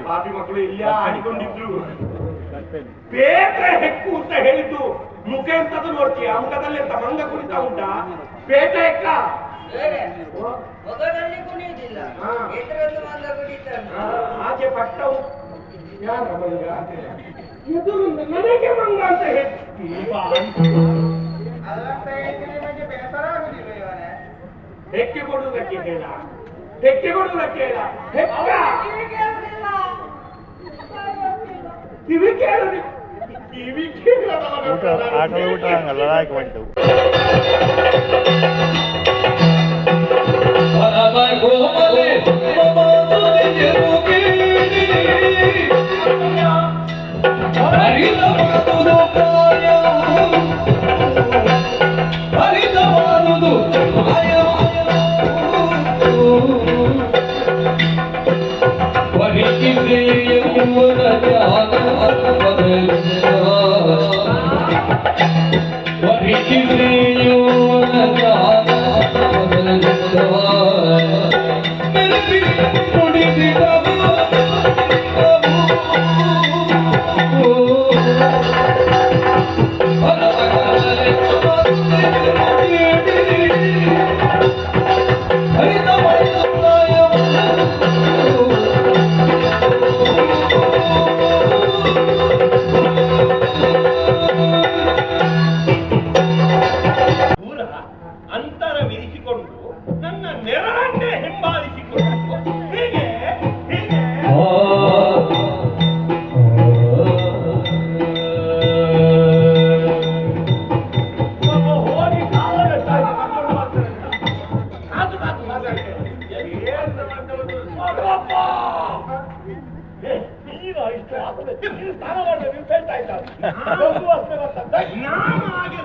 ಪಾಪಿ ಮಕ್ಕಳು ಇಲ್ಲ ಆಡಿಕೊಂಡಿದ್ರು. ಪೇಟೆ ಹೆಕ್ಕು ಅಂತ ಹೇಳಿದ್ದು ಮುಖ ಎಂತದ್ದು ನೋಡ್ತೀಯ? ಮುಖದಲ್ಲಿ ಎಂತ ಮಂಗ ಕುಣಿತ ಉಂಟಾ? ಪೇಟೆ ಹೆಕ್ಕ ಹಾಗೆ ಪಟ್ಟವು ನನಗೆ ಮಂಗ ಅಂತ ಹೆಕ್ಕೆ ಕೊಡುವುದಕ್ಕೆ ಹೇಳ, ಹೆಕ್ಕೆ ಕೊಡುವುದಕ್ಕೆ ಹೇಳ. ಕಿವಿ ಕೇಳೋದು, ಕಿವಿ ಆಟದ ಊಟ ಹಂಗಲ್ಲ ಹಾಕಿ ಮಾಡಿದ್ದೆವು.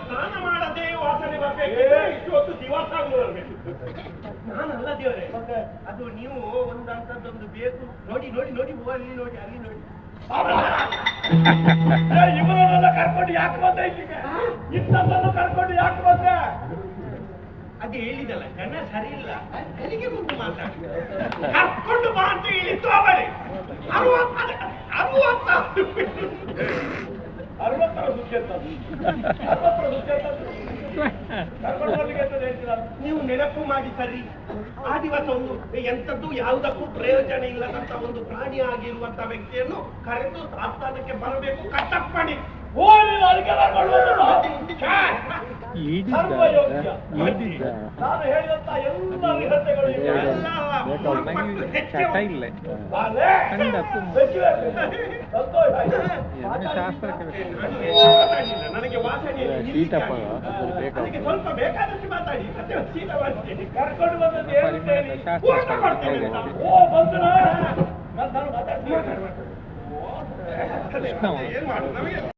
ಸ್ನಾನ ಮಾಡದೆ ವಾಸನೆ ಬರ್ಬೇಕು, ಇಷ್ಟೊತ್ತು ದಿವಸ ನಾನಲ್ಲ ದೇವರೇ. ಅದು ನೀವು ಒಂದಂತದ್ದೊಂದು ಬೇಕು. ನೋಡಿ ನೋಡಿ ನೋಡಿ ಅಲ್ಲಿ ನೋಡಿ ಅಲ್ಲಿ ನೋಡಿ. ಇವರನ್ನೆಲ್ಲ ಕರ್ಕೊಂಡು ಯಾಕೆ ಬಂದ ಇಲ್ಲಿಗೆ? ಇಂಥದ್ದನ್ನು ಕರ್ಕೊಂಡು ಯಾಕೆ ಬಂದ? ಅದು ಹೇಳಿದಲ್ಲ, ಜನ ಸರಿ ಇಲ್ಲ, ಕಲಿಗೆ ಬಂದು ಮಾತಾಡಿ ಕರ್ಕೊಂಡು ಬಾ ಅಂತ ಹೇಳಿದ್ದು ಅವರೇ. 60 ಸುದ್ದಿ ನೀವು ನೆನಪು ಮಾಡಿ ಸರಿ. ಆ ದಿವಸ ಒಂದು ಎಂಥದ್ದು ಯಾವುದಕ್ಕೂ ಪ್ರಯೋಜನ ಇಲ್ಲದಂತ ಒಂದು ಪ್ರಾಣಿ ಆಗಿರುವಂತ ವ್ಯಕ್ತಿಯನ್ನು ಕರೆದು ಆಸ್ಥಾನಕ್ಕೆ ಬರಬೇಕು, ಕಟ್ಟಪ್ಪಣಿ ಓ ನೀನು ಅಡಿಗೆ ಮಾಡ್ಕೊಂಡು ಸರ್ವಯೋಗ್ಯ. ನಾನು ಹೇಳಿದಂತ ಎಲ್ಲ ವಿಧತೆಗಳು ಚಟ ಇಲ್ಲ ಸಂತೋಷ ಆಯ್ತು. ನನಗೆ ಶೀತಪ್ಪ ಅದಕ್ಕೆ ಸ್ವಲ್ಪ ಬೇಕಾದಷ್ಟು ಮಾತಾಡಿ ಮತ್ತೆ ಶೀತ ಮಾಡ್ತೀನಿ. ಕರ್ಕೊಂಡು ಬಂದದ್ದು ಏನು ಹೇಳಿ? ಊಟ ಮಾಡ್ತೀನಿ ನಾನು. ಓ ಬಂದು ನಾನು ಮಾತಾಡ್ತೀನಿ. ಏನ್ ಮಾಡು ನಮಗೆ